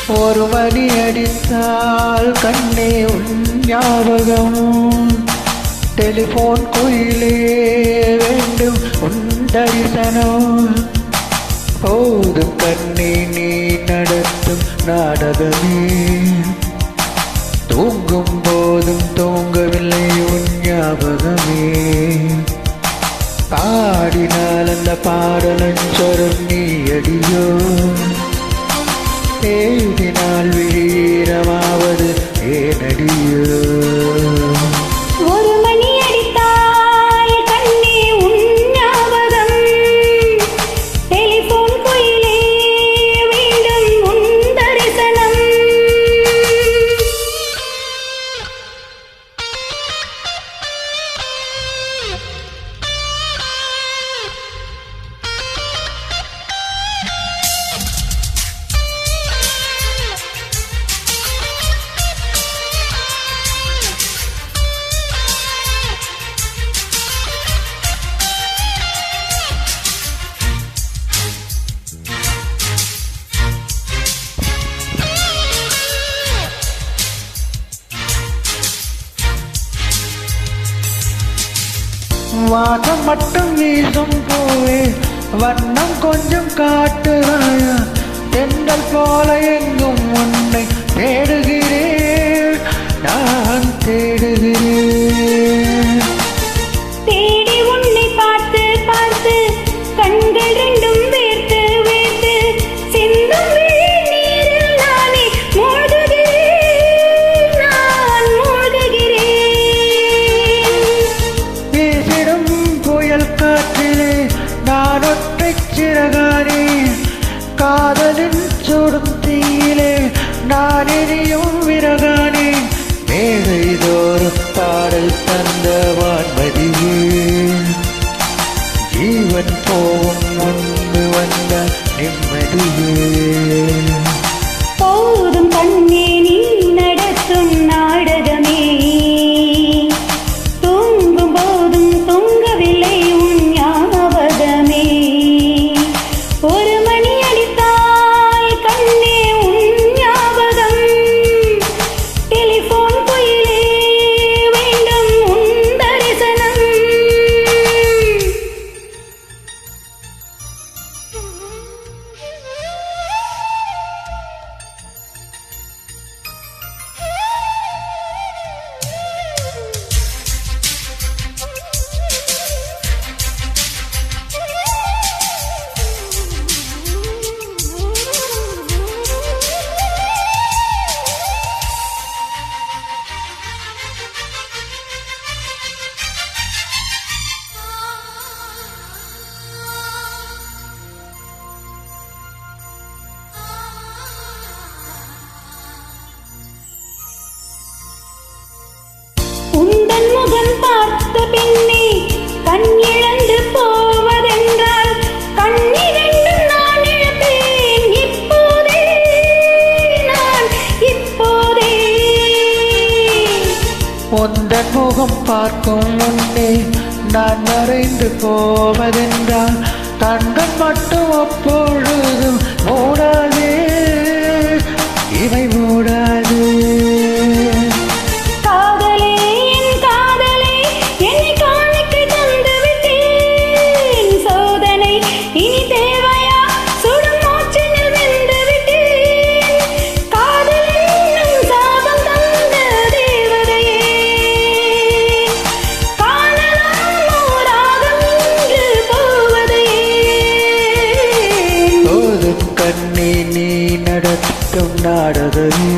ஒரு மணி அடித்தால் கண்ணே உன் ஞாபகம். டெலிபோன் குயிலே வேண்டும் உன் தரிசனம். போதும் கண்ணே நீ நடத்தும் நாடகமே. தூங்கும் போதும் தூங்கவில்லை உன் ஞாபகமே. பாடினால் அந்த பாடலஞ்சொரும் நீ அடியோ. தேடினால் வீரமாவது ஏனடியோ. ஒரு மணி அடித்தால் கண்ணே உன் ஞாபகம். டெலிபோன் குயிலே வேண்டும் உன் தரிசனம். வாசம் மட்டும் வீசும் பூவே வண்ணம் கொஞ்சம் காட்டுறாயா. தென்றல் போல எங்கும் உன்னை தேடுகிறேன் நான் தேடுகிறேன். தேடி உன்னை பார்த்து பார்த்து கண்கள் ரெண்டும் வேர்த்து வேர்த்து சிந்தும் நீரில் நானே மூழ்குகிறேன் நான் மூழ்குகிறேன். வீசிடும் புயல் காற்றிலே நான் ஒற்றைச் சிறகானே. காதலின் சுடும் தீயிலே நான் எரியும் விறகானே. மேதைதோறும் பாடல் தந்த வான்மதியே. ஜீவன் போவும் முன்பு வந்த நிம்மதியே. போதும் கண்ணே நீ நடத்தும் நாடகமே. தூங்கும் போதும் தூங்கவில்லை உன் ஞாபகமே. ஒரு மணி அடித்தால் கண்ணே உன் ஞாபகம். டெலிபோன் குயிலே வேண்டும் உன் தரிசனம். உந்தன் முகம் பார்த்த பின்னே கண் இழந்து போவதென்றால் கண்ணிரண்டும் நான் இழப்பேன் இப்போதே நான் இப்போதே. உந்தன் முகம் பார்க்கும் முன்னே நான் மறைந்து போவதென்றால் கண்கள் மட்டும் அப்பொழுதும் மூடாதே இவை மூடாது. கண்ணே நீ நடத்தும் நாடகமே.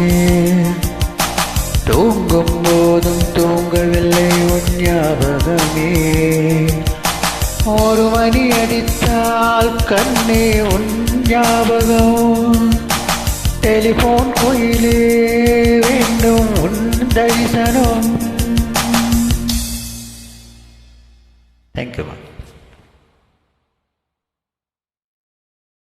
தூங்கும் போதும் தூங்கவில்லை உன் ஞாபகமே. ஒரு மணி அடித்தால் கண்ணே உன் ஞாபகம். டெலிபோன் குயிலே வேண்டும் உன் தரிசனம். தேங்க்யூ.